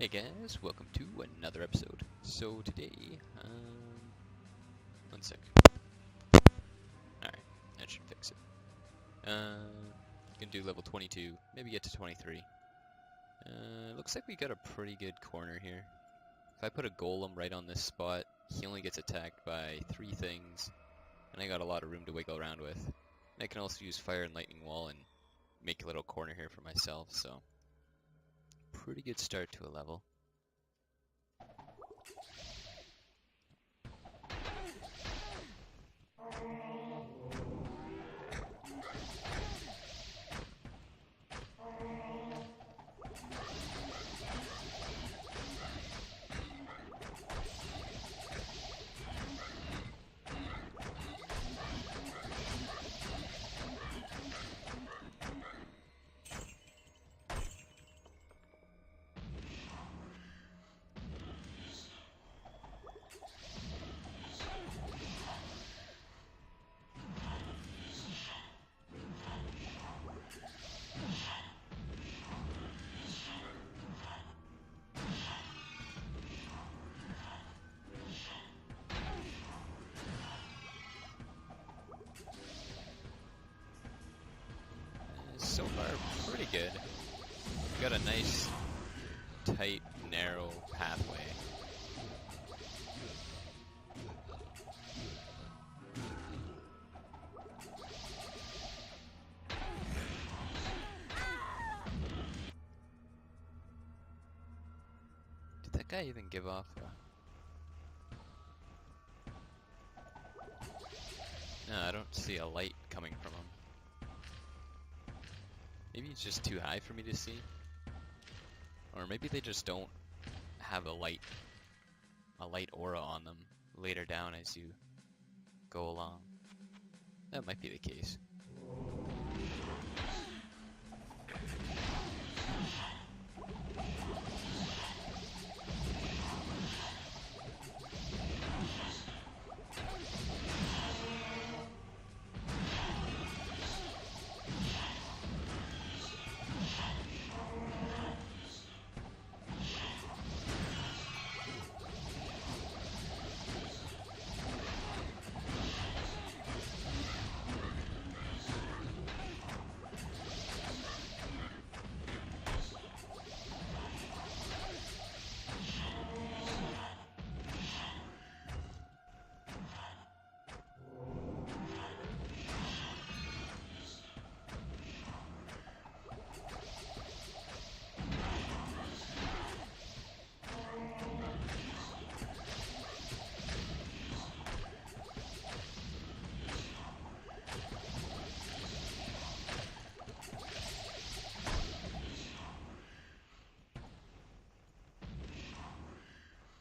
Hey guys, welcome to another episode. So today, one sec. Alright, that should fix it. Gonna do level 22, maybe get to 23. Looks like we got a pretty good corner here. If I put a golem right on this spot, he only gets attacked by 3 things, and I got a lot of room to wiggle around with. And I can also use fire and lightning wall and make a little corner here for myself, so pretty good start to a level. So far, pretty good. Got a nice, tight, narrow pathway. Did that guy even give off a... No, I don't see a light coming from him. Maybe it's just too high for me to see. Or maybe they just don't have a light aura on them later down as you go along. That might be the case.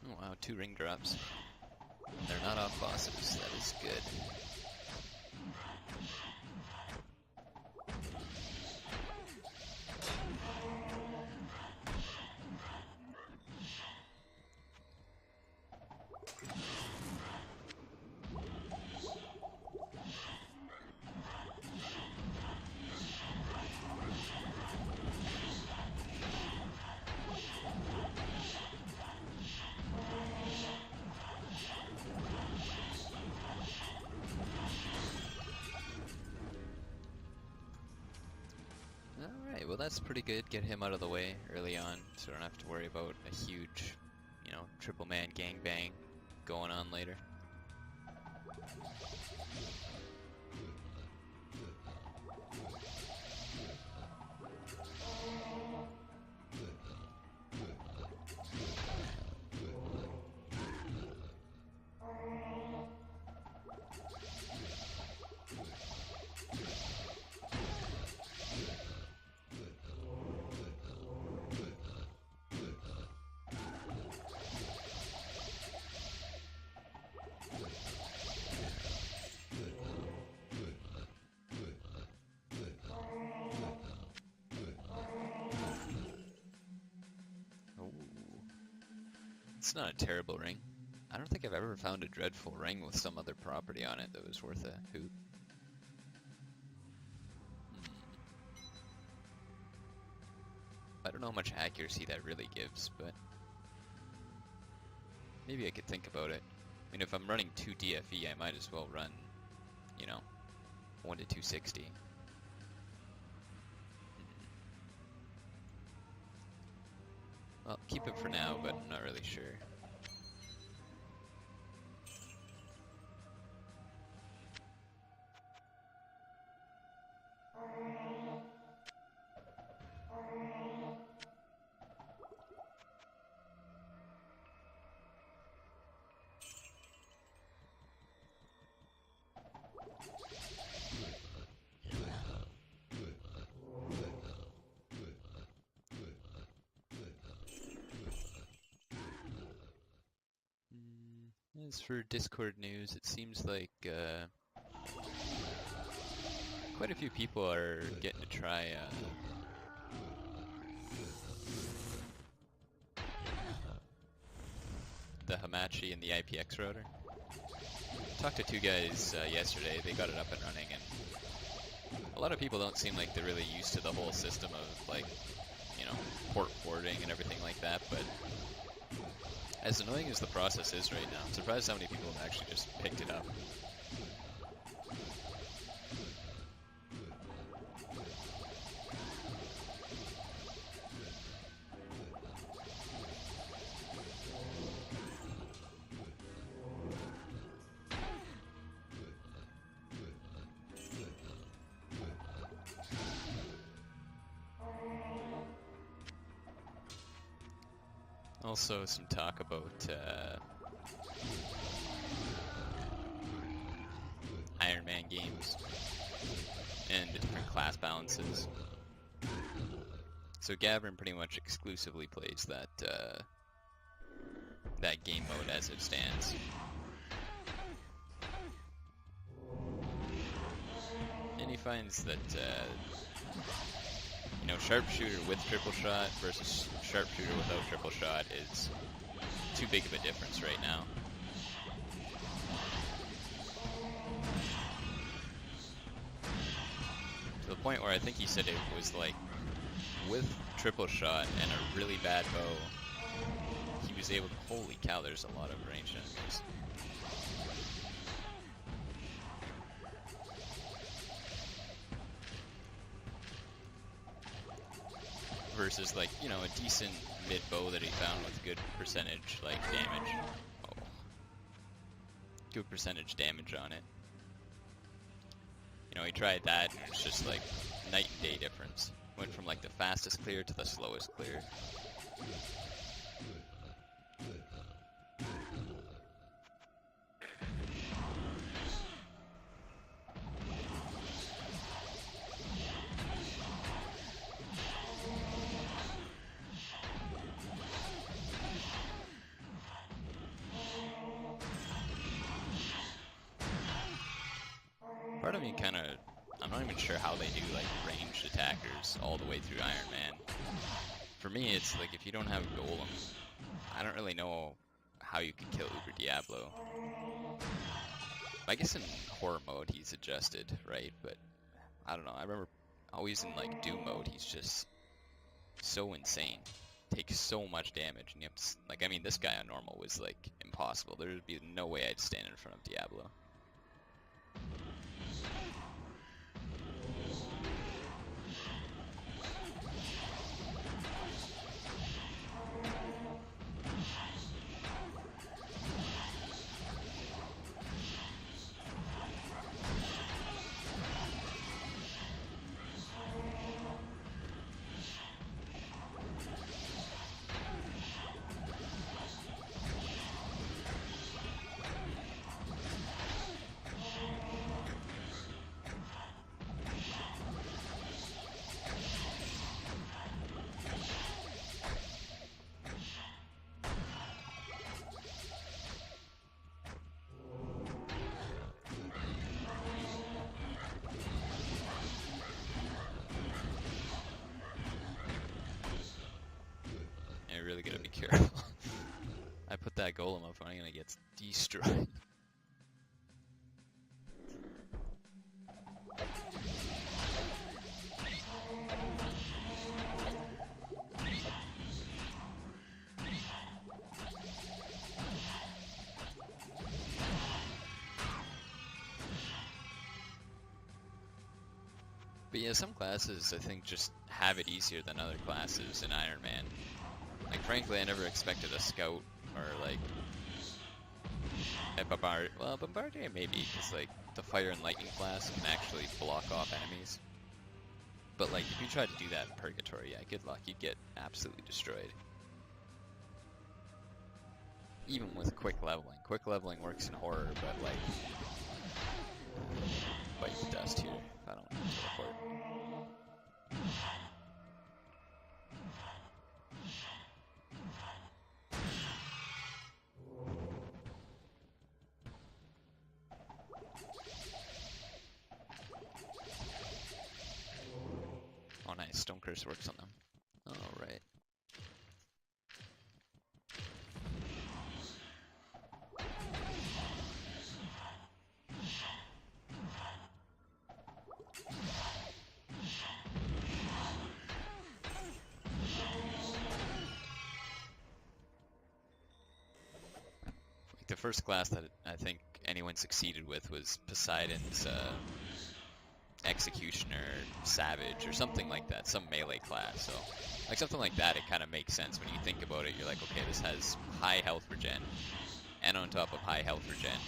Oh wow, 2 ring drops. They're not off bosses, that is good. Alright, well that's pretty good. Get him out of the way early on, so I don't have to worry about a huge, triple man gangbang going on later. It's not a terrible ring. I don't think I've ever found a dreadful ring with some other property on it that was worth a hoot. I don't know how much accuracy that really gives, but maybe I could think about it. I mean, if I'm running 2 DFE, I might as well run, you know, 1 to 260. Well, keep it for now, but I'm not really sure. As for Discord news, it seems like quite a few people are getting to try the Hamachi and the IPX router. Talked to 2 guys yesterday, they got it up and running, and a lot of people don't seem like they're really used to the whole system of, like, you know, port forwarding and everything like that, but as annoying as the process is right now, I'm surprised how many people have actually just picked it up. Also, some talk about Iron Man games and the different class balances. So Gavin pretty much exclusively plays that that game mode as it stands. And he finds that you know, sharpshooter with triple shot versus sharpshooter without triple shot is too big of a difference right now. To the point where I think he said it was like, with triple shot and a really bad bow, he was able to, holy cow, there's a lot of ranged enemies. Versus, like, you know, a decent mid bow that he found with good percentage, like, damage. Oh. Good percentage damage on it. You know, he tried that, and it's just like night and day difference. Went from like the fastest clear to the slowest clear. Part of me kind of, I'm not even sure how they do like ranged attackers all the way through Iron Man. For me, it's like if you don't have Golem, I don't really know how you can kill Uber Diablo. I guess in horror mode he's adjusted, right? But I don't know. I remember always in like Doom mode he's just so insane, takes so much damage, and you have to, like, I mean, this guy on normal was like impossible. There would be no way I'd stand in front of Diablo. I really gotta be careful. I put that golem up, I'm gonna get destroyed. But yeah, some classes I think just have it easier than other classes in Iron Man. Like frankly, I never expected a scout or like a Bombardier maybe, because like the fire and lightning class can actually block off enemies. But like if you try to do that in Purgatory, yeah, good luck, you'd get absolutely destroyed. Even with quick leveling. Quick leveling works in horror, but like bite the dust here if I don't teleport. Oh nice, Stone Curse works on them. Alright. The first class that I think anyone succeeded with was Poseidon's Executioner, Savage, or something like that, some melee class. So, like something like that, it kind of makes sense when you think about it. You're like, okay, this has high health regen, and on top of high health regen,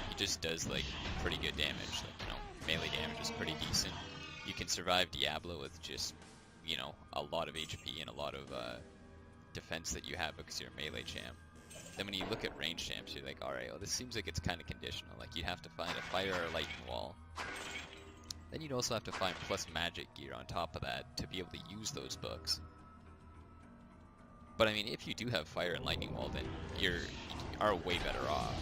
he just does like pretty good damage. Like, you know, melee damage is pretty decent. You can survive Diablo with just, you know, a lot of HP and a lot of defense that you have because you're a melee champ. Then when you look at range champs, you're like, alright, well this seems like it's kind of conditional. Like you'd have to find a fire or a lightning wall. Then you'd also have to find plus magic gear on top of that to be able to use those books. But I mean, if you do have fire and lightning wall, then you are way better off.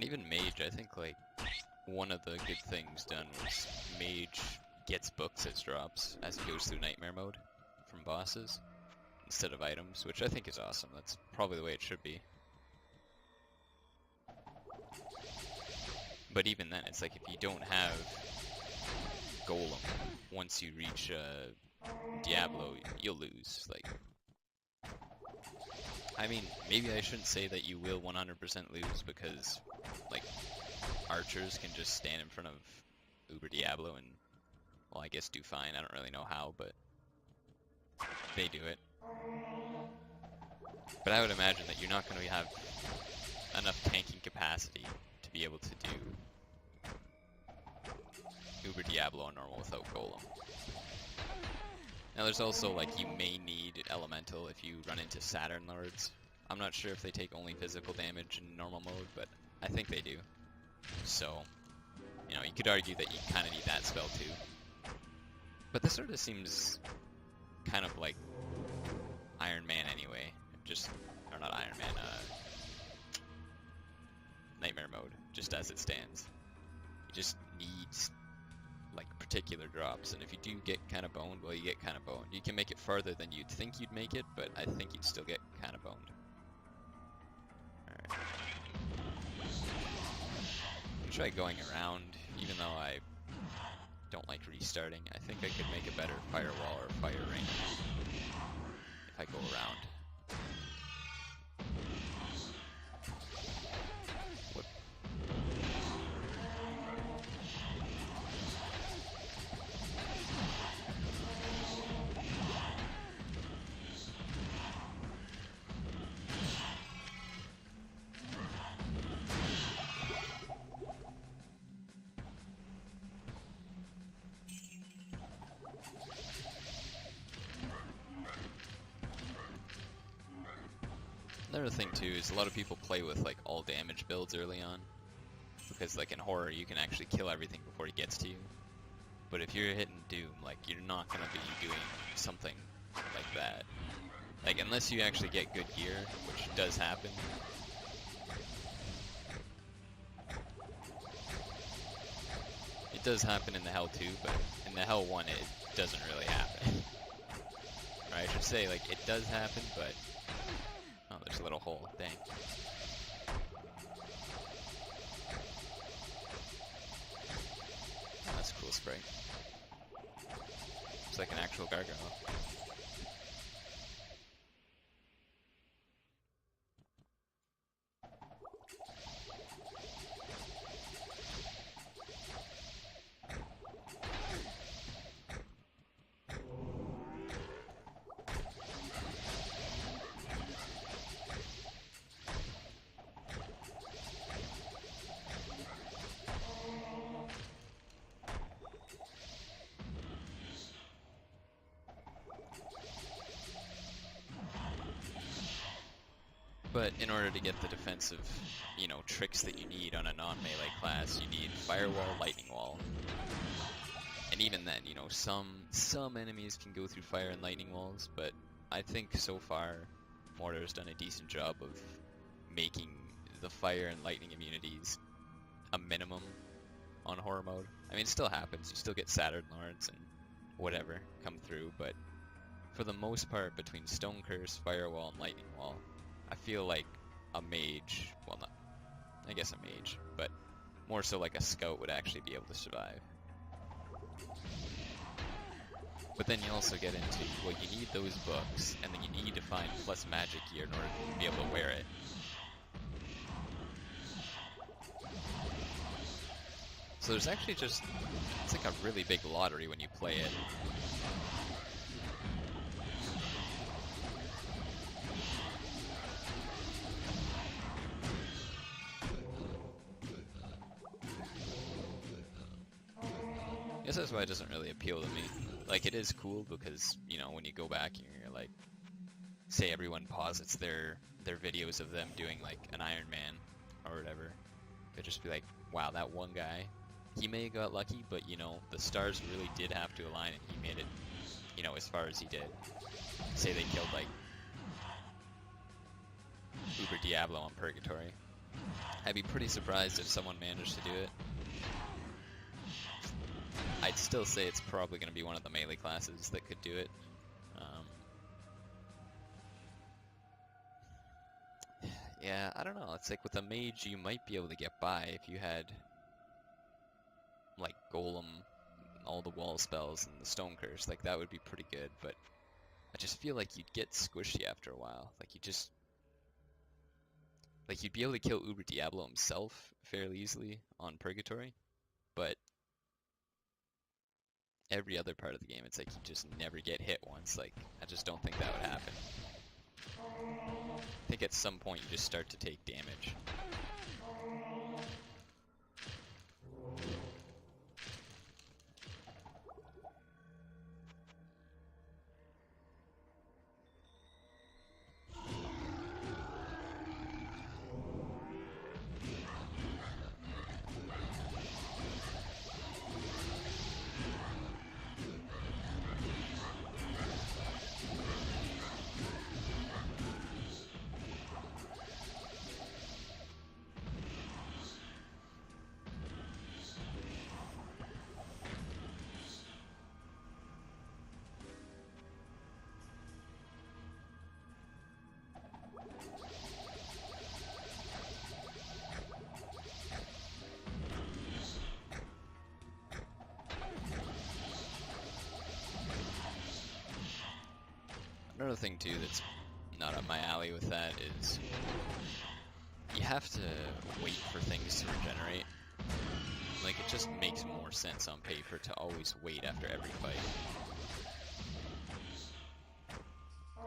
Even Mage, I think like one of the good things done was Mage gets books as drops as he goes through Nightmare mode from bosses instead of items, which I think is awesome. That's probably the way it should be. But even then, it's like if you don't have Golem, once you reach Diablo, you'll lose. Like, I mean, maybe I shouldn't say that you will 100% lose because, like, archers can just stand in front of Uber Diablo and, well, I guess do fine. I don't really know how, but they do it. But I would imagine that you're not going to have enough tanking capacity to be able to do Uber Diablo on normal without Golem. Now there's also, like, you may need Elemental if you run into Saturn Lords. I'm not sure if they take only physical damage in normal mode, but I think they do. So, you know, you could argue that you kind of need that spell too. But this sort of seems kind of like Iron Man anyway. Just, or not Iron Man, Nightmare mode, just as it stands. You just need like particular drops, and if you do get kind of boned, well, you get kind of boned. You can make it farther than you'd think you'd make it, but I think you'd still get kind of boned. Alright. Try going around, even though I don't like restarting. I think I could make a better firewall or fire ring if I go around. Whoop. Another thing too is a lot of people play with like all damage builds early on, because like in horror you can actually kill everything before it gets to you. But if you're hitting Doom, like you're not gonna be doing something like that. Like unless you actually get good gear, which does happen. It does happen in Thehell2, but in Thehell1 it doesn't really happen. Or I should say, like, it does happen, but... Oh, there's a little hole. Dang. Oh, that's a cool sprite. It's like an actual gargoyle. But in order to get the defensive, you know, tricks that you need on a non-melee class, you need Firewall, Lightning Wall. And even then, you know, some enemies can go through Fire and Lightning Walls, but I think so far Mortar's done a decent job of making the Fire and Lightning immunities a minimum on Horror Mode. I mean, it still happens, you still get Saturn Lords and whatever come through, but for the most part, between Stone Curse, Firewall, and Lightning Wall, I feel like a mage, well not, I guess a mage, but more so like a scout would actually be able to survive. But then you also get into, well, you need those books, and then you need to find plus magic gear in order to be able to wear it. So there's actually just, it's like a really big lottery when you play it. I guess that's why it doesn't really appeal to me. Like, it is cool because, you know, when you go back and you're like, say everyone posits their videos of them doing like an Iron Man or whatever, they'd just be like, wow, that one guy, he may have got lucky, but you know, the stars really did have to align and he made it, you know, as far as he did. Say they killed like Uber Diablo on Purgatory. I'd be pretty surprised if someone managed to do it. I'd still say it's probably going to be one of the melee classes that could do it. Yeah, I don't know. It's like with a mage, you might be able to get by if you had like Golem, all the wall spells, and the Stone Curse. Like that would be pretty good. But I just feel like you'd get squishy after a while. Like you'd be able to kill Uber Diablo himself fairly easily on Purgatory, but every other part of the game, it's like you just never get hit once. Like, I just don't think that would happen. I think at some point you just start to take damage. Another thing too that's not up my alley with that is you have to wait for things to regenerate. Like, it just makes more sense on paper to always wait after every fight.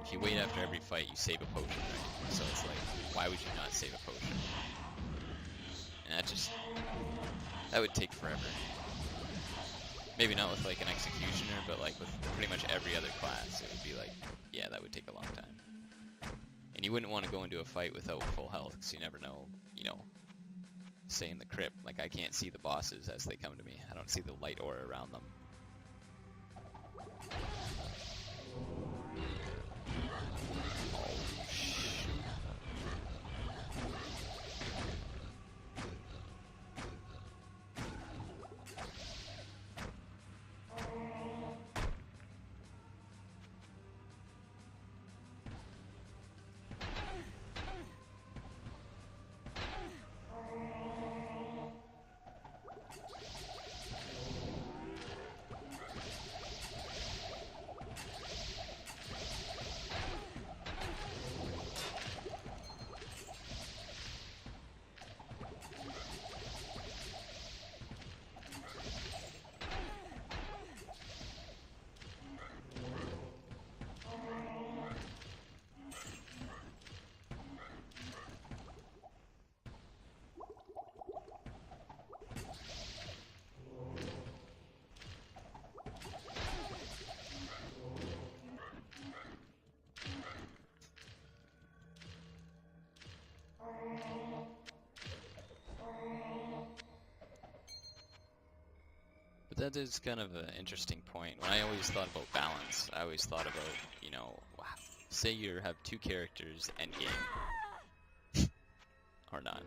If you wait after every fight, you save a potion, right? So it's like, why would you not save a potion? And that would take forever. Maybe not with like an executioner, but like with pretty much every other class, it would be like, yeah, that would take a long time. And you wouldn't want to go into a fight without full health, because you never know, you know, say in the crypt, like I can't see the bosses as they come to me. I don't see the light aura around them. That is kind of an interesting point. When I always thought about balance, I always thought about, you know, say you have two characters endgame. Or not.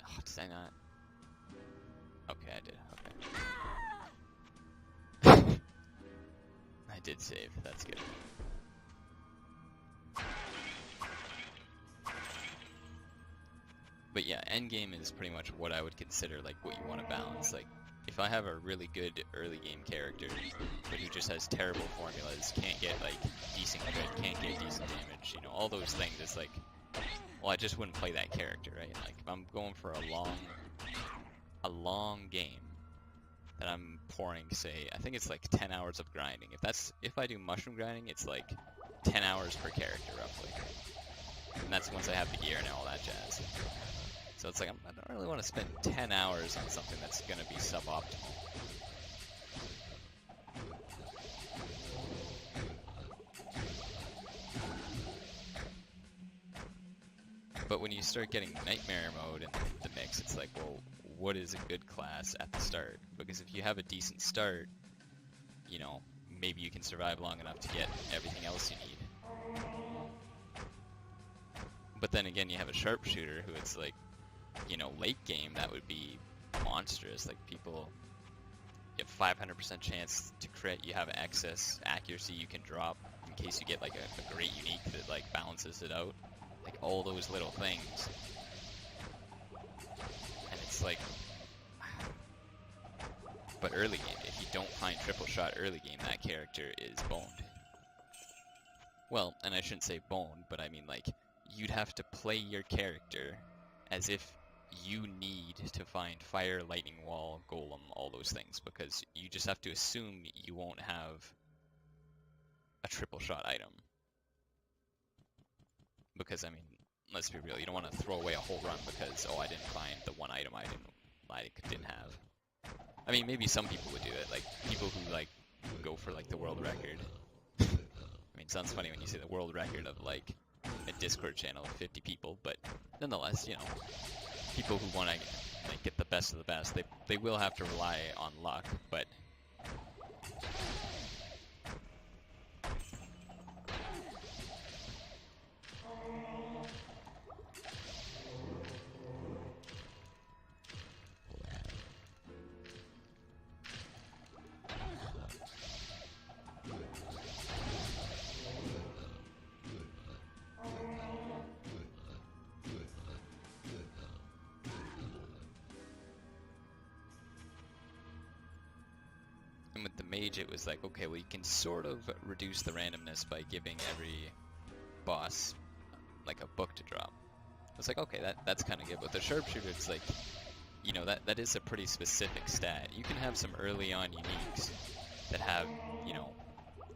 Oh, did I not? Okay, I did. Okay. I did save. That's good. But yeah, endgame is pretty much what I would consider like what you want to balance. Like, if I have a really good early game character, but who just has terrible formulas, can't get like decent crit, can't get decent damage, you know, all those things, it's like, well, I just wouldn't play that character, right? Like, if I'm going for a long game that I'm pouring, say, I think it's like 10 hours of grinding. If I do mushroom grinding, it's like 10 hours per character roughly. And that's once I have the gear and all that jazz. So it's like, I don't really want to spend 10 hours on something that's going to be suboptimal. But when you start getting Nightmare mode in the mix, it's like, well, what is a good class at the start? Because if you have a decent start, you know, maybe you can survive long enough to get everything else you need. But then again, you have a sharpshooter who it's like, you know, late game, that would be monstrous. Like, people, you have 500% chance to crit, you have excess accuracy you can drop in case you get like a great unique that like balances it out. Like, all those little things. And it's like, but early game, if you don't find triple shot early game, that character is boned. Well, and I shouldn't say boned, but I mean like, you'd have to play your character as if you need to find fire, lightning wall, golem, all those things, because you just have to assume you won't have a triple shot item. Because, I mean, let's be real, you don't want to throw away a whole run because, oh, I didn't find the one item I didn't have. I mean, maybe some people would do it, like people who like go for like the world record. I mean, it sounds funny when you say the world record of like a Discord channel of 50 people, but nonetheless, you know, people who want to like get the best of the best, they will have to rely on luck, but with the mage, it was like, okay, well, you can sort of reduce the randomness by giving every boss like a book to drop. It's like, okay, that's kind of good. But the sharpshooter, it's like, you know, that is a pretty specific stat. You can have some early on uniques that have, you know,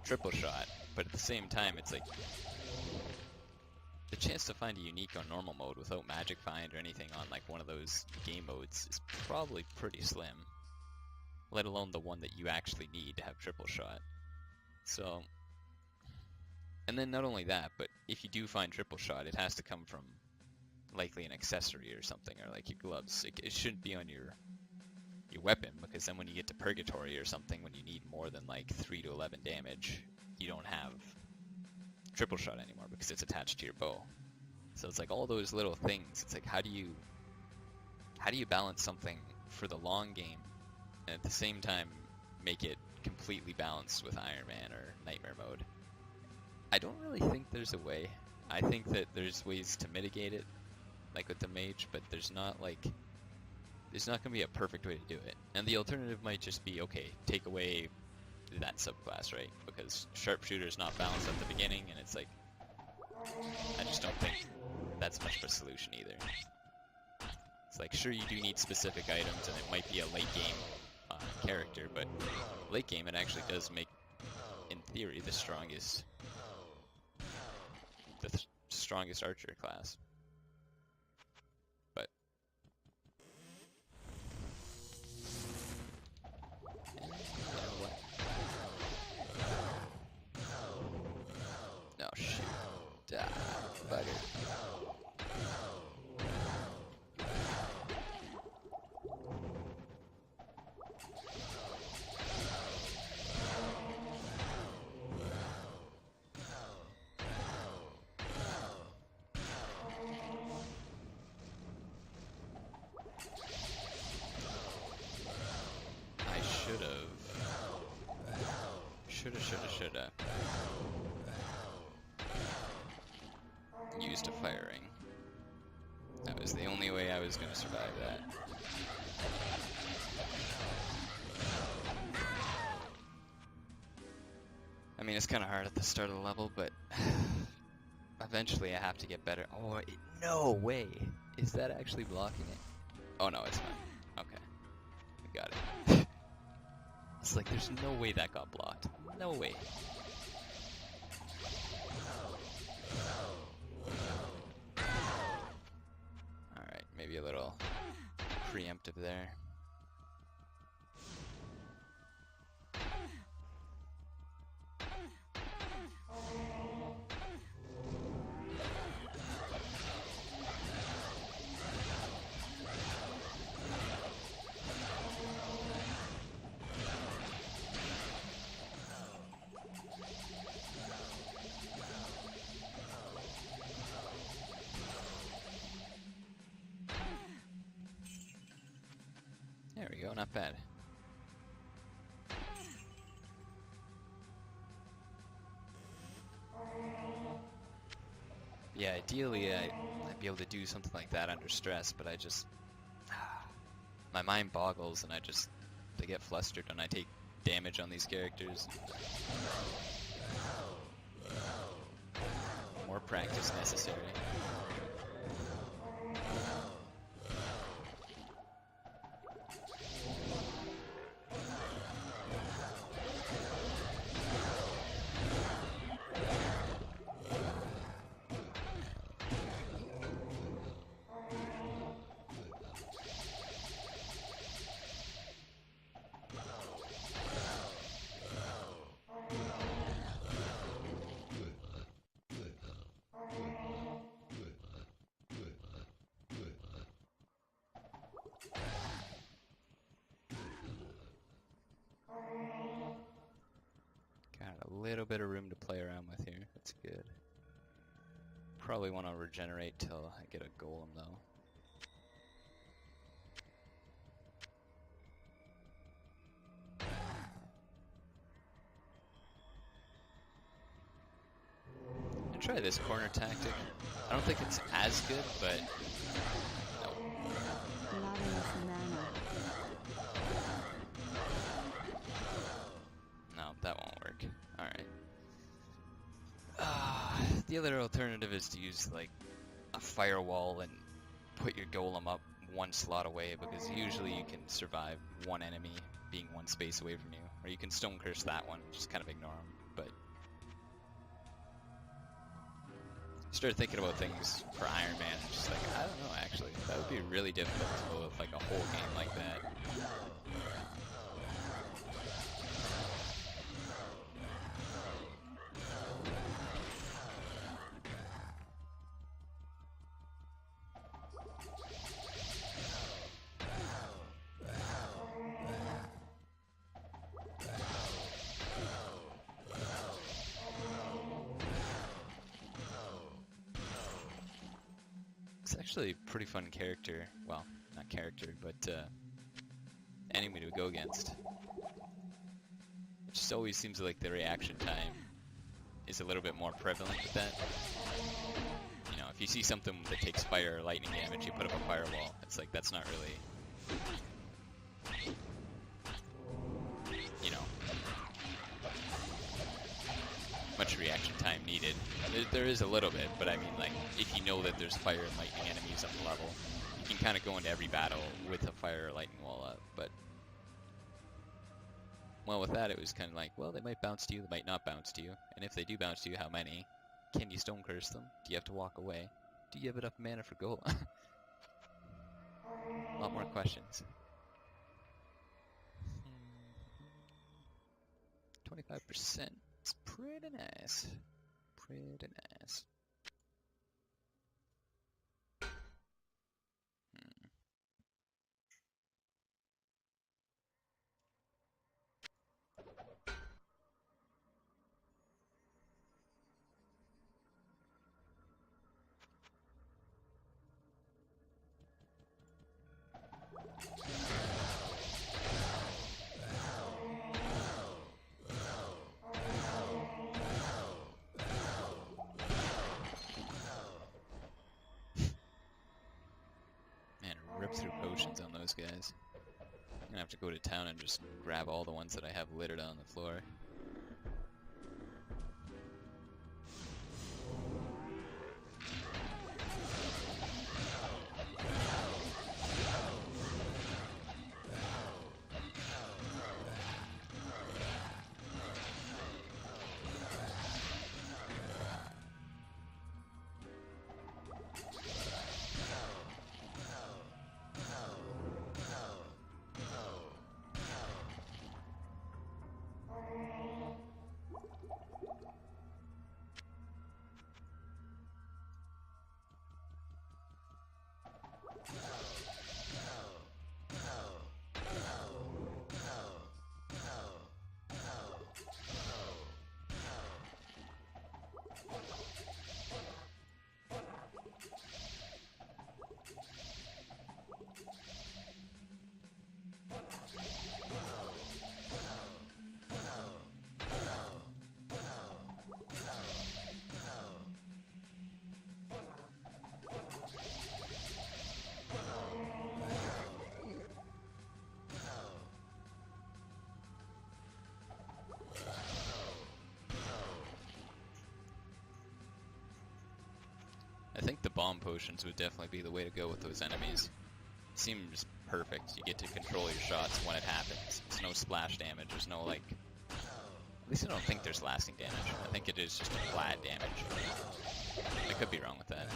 triple shot, but at the same time, it's like the chance to find a unique on normal mode without magic find or anything on like one of those game modes is probably pretty slim. Let alone the one that you actually need to have triple shot. So, And then not only that, but if you do find triple shot, it has to come from likely an accessory or something, or like your gloves. It shouldn't be on your weapon, because then when you get to purgatory or something, when you need more than like 3 to 11 damage, you don't have triple shot anymore because it's attached to your bow. So it's like all those little things. It's like how do you balance something for the long game and at the same time make it completely balanced with Iron Man or Nightmare mode? I don't really think there's a way. I think that there's ways to mitigate it, like with the mage, but there's not going to be a perfect way to do it. And the alternative might just be, okay, take away that subclass, right? Because sharpshooter is not balanced at the beginning, and it's like, I just don't think that's much of a solution either. It's like, sure, you do need specific items, and it might be a late game character, but late game it actually does make, in theory, the strongest archer class. But no shit. Die, bugger. Shoulda. Used a fire ring. That was the only way I was gonna survive that. I mean, it's kind of hard at the start of the level, but eventually I have to get better. Oh, no way! Is that actually blocking it? Oh no, it's not. Okay. We got it. It's like, there's no way that got blocked. No way. Alright, maybe a little preemptive there. There we go, not bad. Yeah, ideally I'd be able to do something like that under stress, but I just... my mind boggles and I get flustered when I take damage on these characters. More practice necessary. Little bit of room to play around with here. That's good. Probably want to regenerate till I get a golem though. I'm gonna try this corner tactic. I don't think it's as good, but no. No, that won't work. Alright. The other alternative is to use like a firewall and put your golem up one slot away, because usually you can survive one enemy being one space away from you. Or you can stone curse that one, just kind of ignore them. But start thinking about things for Iron Man, and just like, I don't know actually. That would be really difficult to go with like a whole game like that. actually a pretty fun character. Well, not character, but enemy to go against. It just always seems like the reaction time is a little bit more prevalent with that. You know, if you see something that takes fire or lightning damage, you put up a firewall. It's like, that's not really, you know, much reaction time needed. There is a little bit, but I mean, like, if you know that there's fire and lightning enemies on the level, you can kind of go into every battle with a fire or lightning wall up, but well, with that, it was kind of like, well, they might bounce to you, they might not bounce to you, and if they do bounce to you, how many? Can you stone curse them? Do you have to walk away? Do you have enough mana for gold? A lot more questions. 25%. It's pretty nice. Pretty nice. Rip through potions on those guys. I'm gonna have to go to town and just grab all the ones that I have littered on the floor. I think the bomb potions would definitely be the way to go with those enemies. Seems perfect. You get to control your shots when it happens. There's no splash damage. There's no, like... At least I don't think there's lasting damage. I think it is just a flat damage. I could be wrong with that.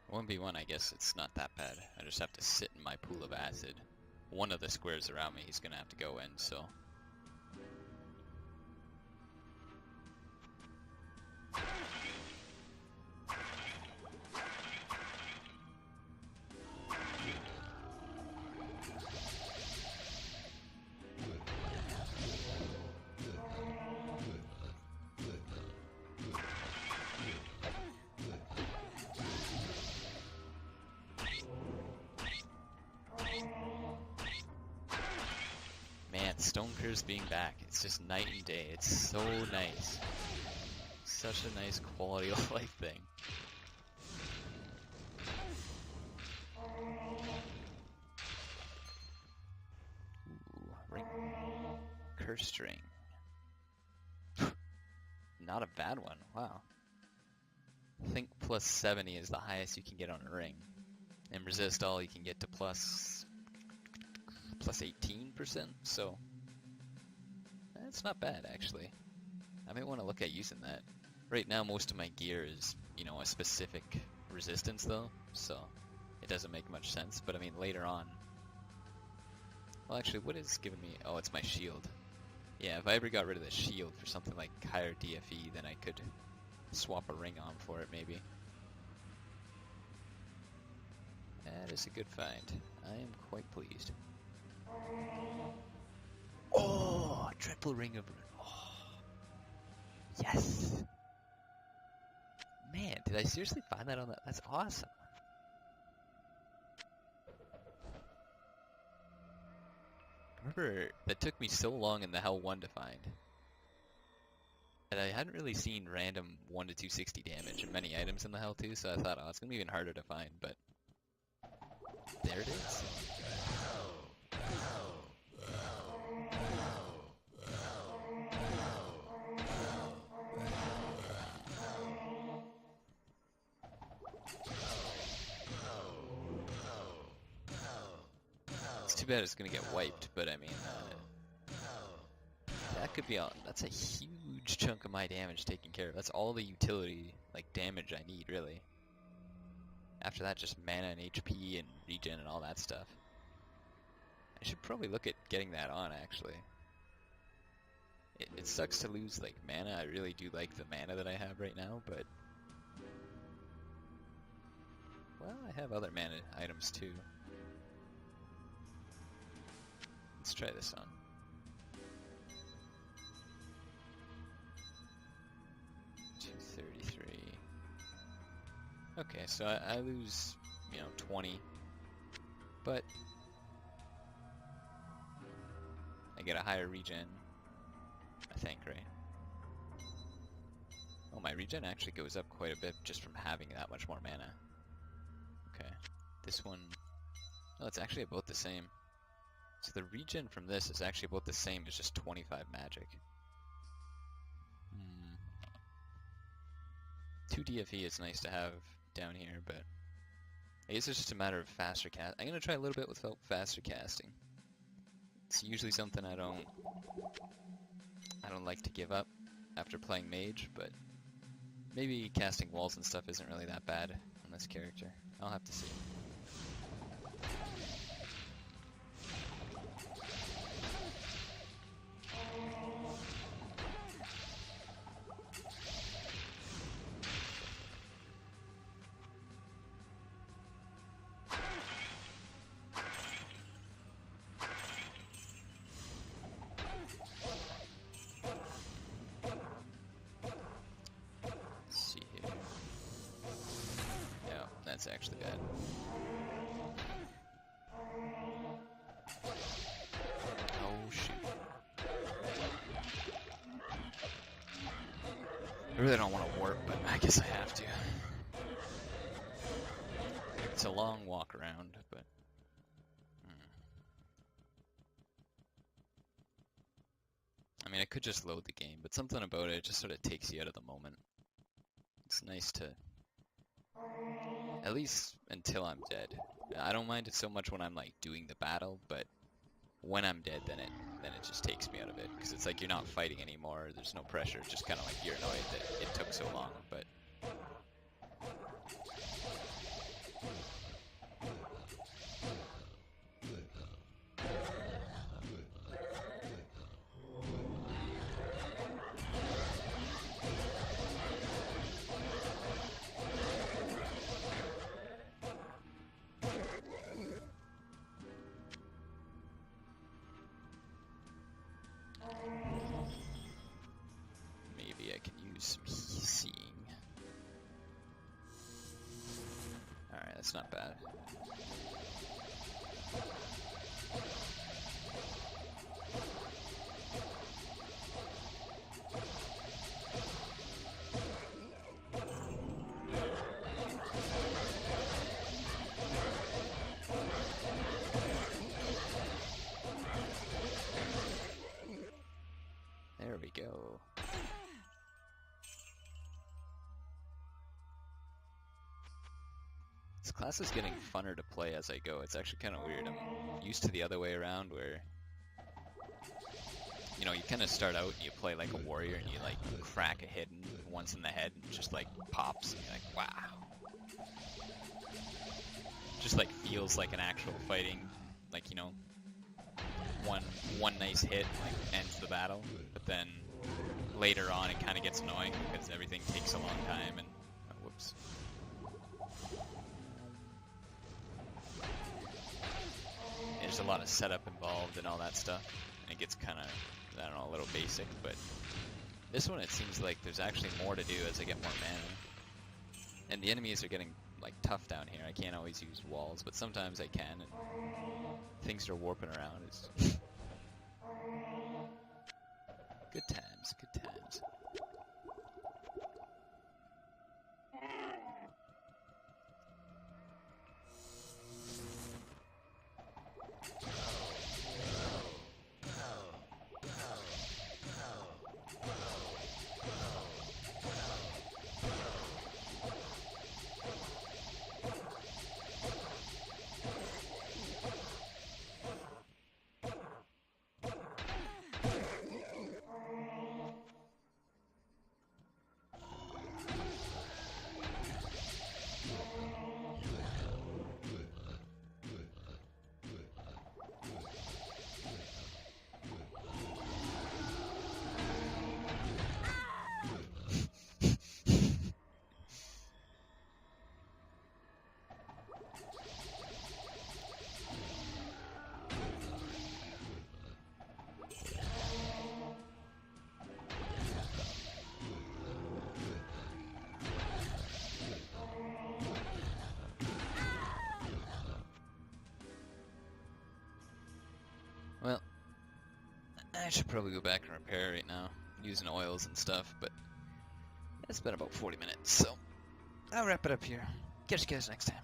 One v one, I guess it's not that bad. I just have to sit in my pool of acid. One of the squares around me he's gonna have to go in, so... Stonekers being back, it's just night and day. It's so nice. Such a nice quality of life thing. Ooh, right. purse string. Not a bad one, wow. I think plus 70 is the highest you can get on a ring. And resist all you can get to plus 18%, so that's not bad actually. I might want to look at using that. Right now most of my gear is, you know, a specific resistance though, so it doesn't make much sense, but I mean later on. Well actually, what is giving me, oh it's my shield. Yeah, if I ever got rid of the shield for something like higher DFE, then I could swap a ring on for it maybe. That is a good find. I am quite pleased. Oh, triple ring of... Oh. Yes! Man, did I seriously find that on that? That's awesome. Remember, that took me so long in the Thehell2 to find. And I hadn't really seen random 1 to 260 damage in many items in the Thehell2, so I thought, oh, it's going to be even harder to find, but there it is. It's too bad it's going to get wiped, but I mean, that could be that's a huge chunk of my damage taken care of. That's all the utility, like, damage I need, really. After that, just mana and HP and regen and all that stuff. I should probably look at getting that on, actually. It sucks to lose, like, mana. I really do like the mana that I have right now, but... well, I have other mana items, too. Let's try this on. Okay, so I lose, you know, 20, but I get a higher regen, I think, right? Oh, my regen actually goes up quite a bit just from having that much more mana. Okay, this one, oh, it's actually about the same. So the regen from this is actually about the same as just 25 magic. 2 DFE is nice to have down here, but I guess it's just a matter of faster cast. I'm gonna try a little bit with faster casting. It's usually something I don't like to give up after playing mage, but maybe casting walls and stuff isn't really that bad on this character. I'll have to see. That's actually bad. Oh shoot. I really don't want to warp, but I guess I have to. It's a long walk around, but... I mean, I could just load the game, but something about it just sort of takes you out of the moment. It's nice to... at least until I'm dead. I don't mind it so much when I'm like doing the battle, but when I'm dead, then it just takes me out of it, because it's like you're not fighting anymore. There's no pressure. It's just kind of like you're annoyed that it took so long. But it's not bad. class is getting funner to play as I go. It's actually kind of weird. I'm used to the other way around where, you know, you kind of start out and you play like a warrior and you like crack a hidden once in the head and it just like pops and you're like, wow. Just like feels like an actual fighting, like, you know, one nice hit like ends the battle. But then later on it kind of gets annoying because everything takes a long time and whoops. There's a lot of setup involved and all that stuff, and it gets kind of, I don't know, a little basic, but this one it seems like there's actually more to do as I get more mana. And the enemies are getting, like, tough down here. I can't always use walls, but sometimes I can, and things are warping around. It's good times, good times. Well, I should probably go back and repair right now, using oils and stuff, but it's been about 40 minutes, so I'll wrap it up here. Catch you guys next time.